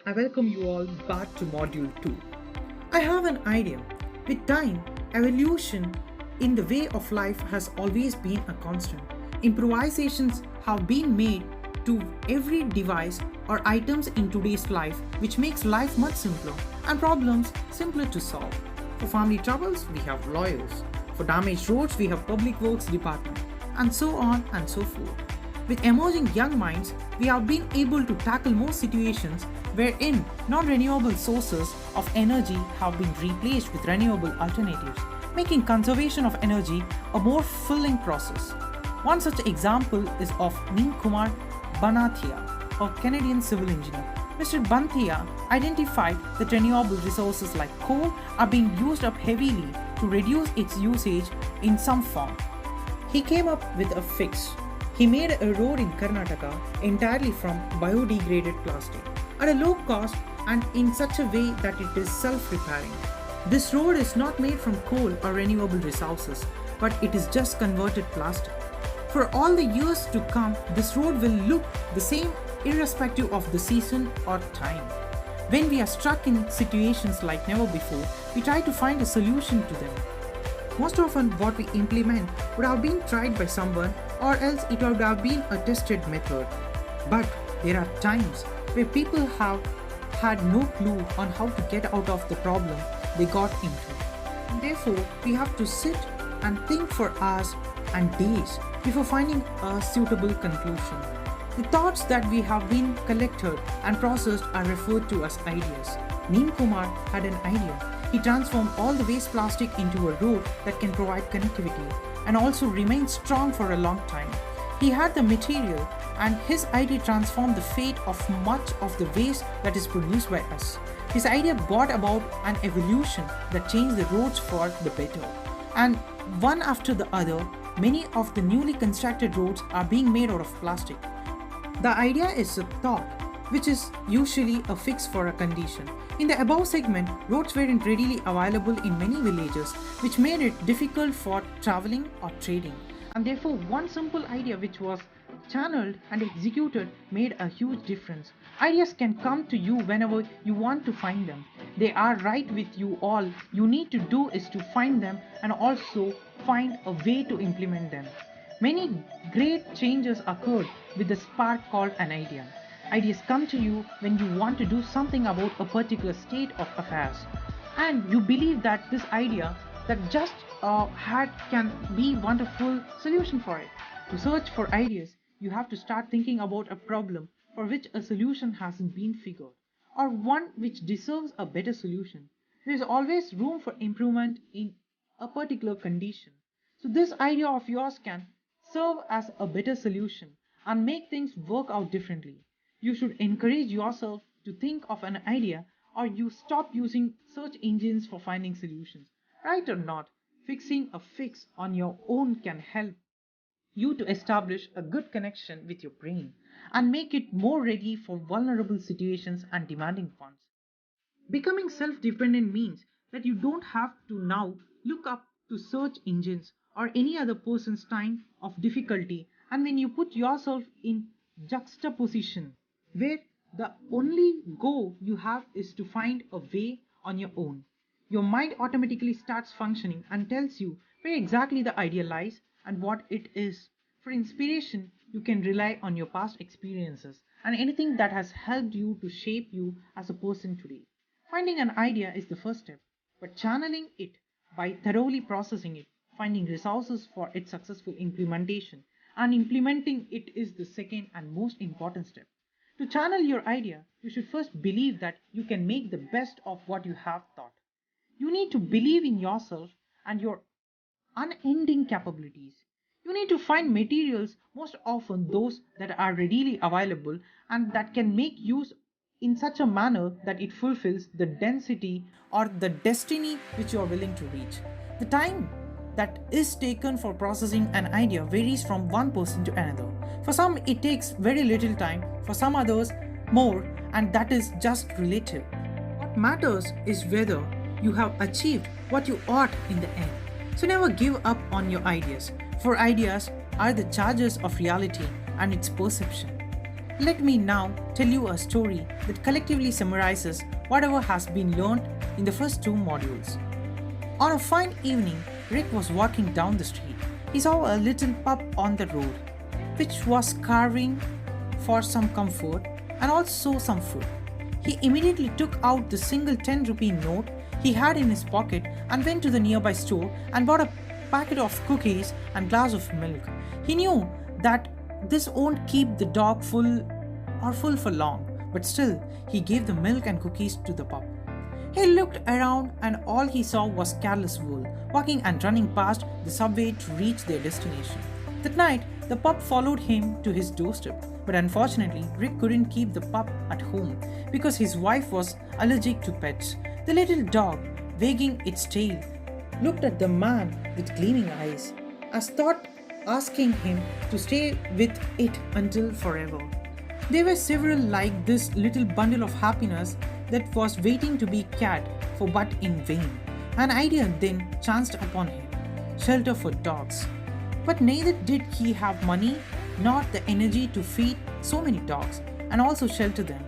I welcome you all back to Module 2. I have an idea. With time, evolution in the way of life has always been a constant. Improvisations have been made to every device or items in today's life, which makes life much simpler and problems simpler to solve. For family troubles, we have lawyers. For damaged roads, we have public works department, and so on and so forth. With emerging young minds, we have been able to tackle more situations wherein non-renewable sources of energy have been replaced with renewable alternatives, making conservation of energy a more fulfilling process. One such example is of Neem Kumar Banathia, a Canadian civil engineer. Mr. Banthia identified that renewable resources like coal are being used up heavily to reduce its usage in some form. He came up with a fix. He made a road in Karnataka entirely from biodegraded plastic at a low cost and in such a way that it is self-repairing. This road is not made from coal or renewable resources, but it is just converted plastic. For all the years to come, this road will look the same irrespective of the season or time. When we are stuck in situations like never before, we try to find a solution to them. Most often what we implement would have been tried by someone or else it would have been a tested method. But there are times where people have had no clue on how to get out of the problem they got into. Therefore, we have to sit and think for hours and days before finding a suitable conclusion. The thoughts that we have been collected and processed are referred to as ideas. Neem Kumar had an idea. He transformed all the waste plastic into a road that can provide connectivity and also remain strong for a long time. He had the material and his idea transformed the fate of much of the waste that is produced by us. His idea brought about an evolution that changed the roads for the better. And one after the other, many of the newly constructed roads are being made out of plastic. The idea is a thought, which is usually a fix for a condition. In the above segment, roads weren't readily available in many villages, which made it difficult for traveling or trading. And therefore, one simple idea which was channeled and executed made a huge difference. Ideas can come to you whenever you want to find them. They are right with you all. You need to do is to find them and also find a way to implement them. Many great changes occurred with the spark called an idea. Ideas come to you when you want to do something about a particular state of affairs, and you believe that this idea that just had can be wonderful solution for it. To search for ideas, you have to start thinking about a problem for which a solution hasn't been figured, or one which deserves a better solution. There is always room for improvement in a particular condition. So this idea of yours can serve as a better solution and make things work out differently. You should encourage yourself to think of an idea or you stop using search engines for finding solutions. Right or not, fixing a fix on your own can help you to establish a good connection with your brain and make it more ready for vulnerable situations and demanding ones. Becoming self dependent means that you don't have to now look up to search engines or any other person's time of difficulty, and when you put yourself in juxtaposition where the only go you have is to find a way on your own, your mind automatically starts functioning and tells you where exactly the idea lies and what it is. For inspiration, you can rely on your past experiences and anything that has helped you to shape you as a person today. Finding an idea is the first step, but channeling it by thoroughly processing it, finding resources for its successful implementation, and implementing it is the second and most important step. To channel your idea, you should first believe that you can make the best of what you have thought. You need to believe in yourself and your unending capabilities. You need to find materials, most often those that are readily available and that can make use in such a manner that it fulfills the density or the destiny which you are willing to reach. The time that is taken for processing an idea varies from one person to another. For some, it takes very little time, for some others, more, and that is just relative. What matters is whether you have achieved what you ought in the end. So never give up on your ideas, for ideas are the charges of reality and its perception. Let me now tell you a story that collectively summarizes whatever has been learned in the first two modules. On a fine evening, Rick was walking down the street. He saw a little pup on the road, which was carving for some comfort and also some food. He immediately took out the single 10 rupee note he had in his pocket and went to the nearby store and bought a packet of cookies and glass of milk. He knew that this won't keep the dog full for long, but still he gave the milk and cookies to the pup. He looked around and all he saw was careless wool, walking and running past the subway to reach their destination. That night, the pup followed him to his doorstep, but unfortunately, Rick couldn't keep the pup at home because his wife was allergic to pets. The little dog, wagging its tail, looked at the man with gleaming eyes, as thought asking him to stay with it until forever. There were several like this little bundle of happiness that was waiting to be cat for but in vain. An idea then chanced upon him: shelter for dogs. But neither did he have money nor the energy to feed so many dogs and also shelter them.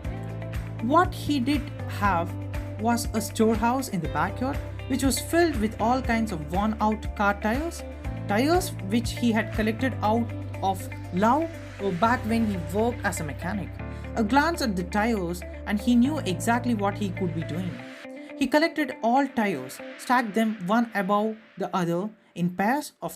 What he did have was a storehouse in the backyard which was filled with all kinds of worn out car tires which he had collected out of love or back when he worked as a mechanic. A glance at the tires and he knew exactly what he could be doing. He collected all tires, stacked them one above the other in pairs of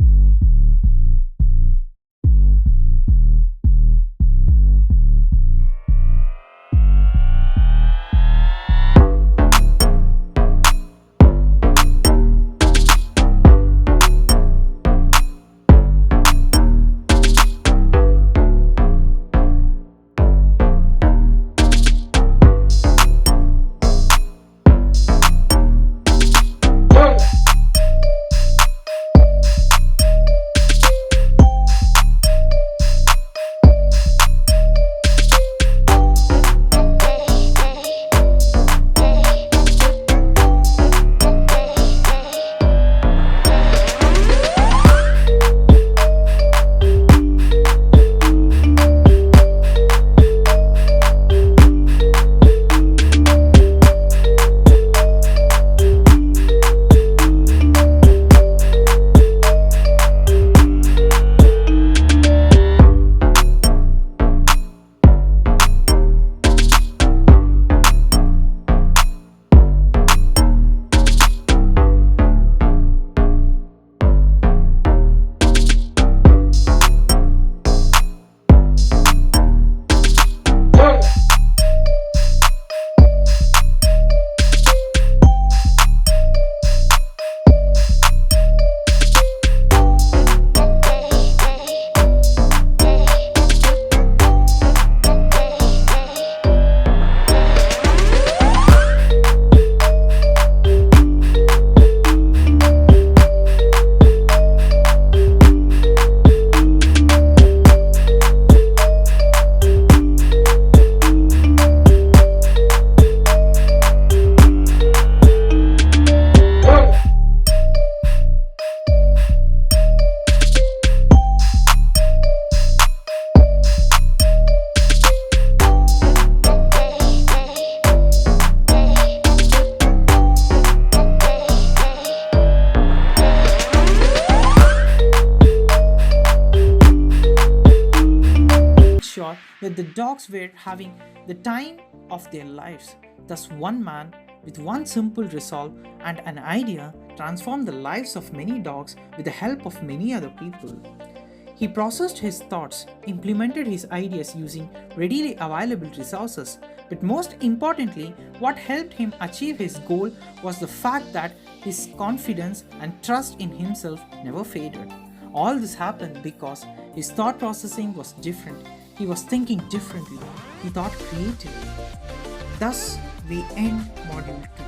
that the dogs were having the time of their lives. Thus, one man with one simple resolve and an idea transformed the lives of many dogs with the help of many other people. He processed his thoughts, implemented his ideas using readily available resources, but most importantly, what helped him achieve his goal was the fact that his confidence and trust in himself never faded. All this happened because his thought processing was different. He was thinking differently. He thought creatively. Thus, we end Module 2.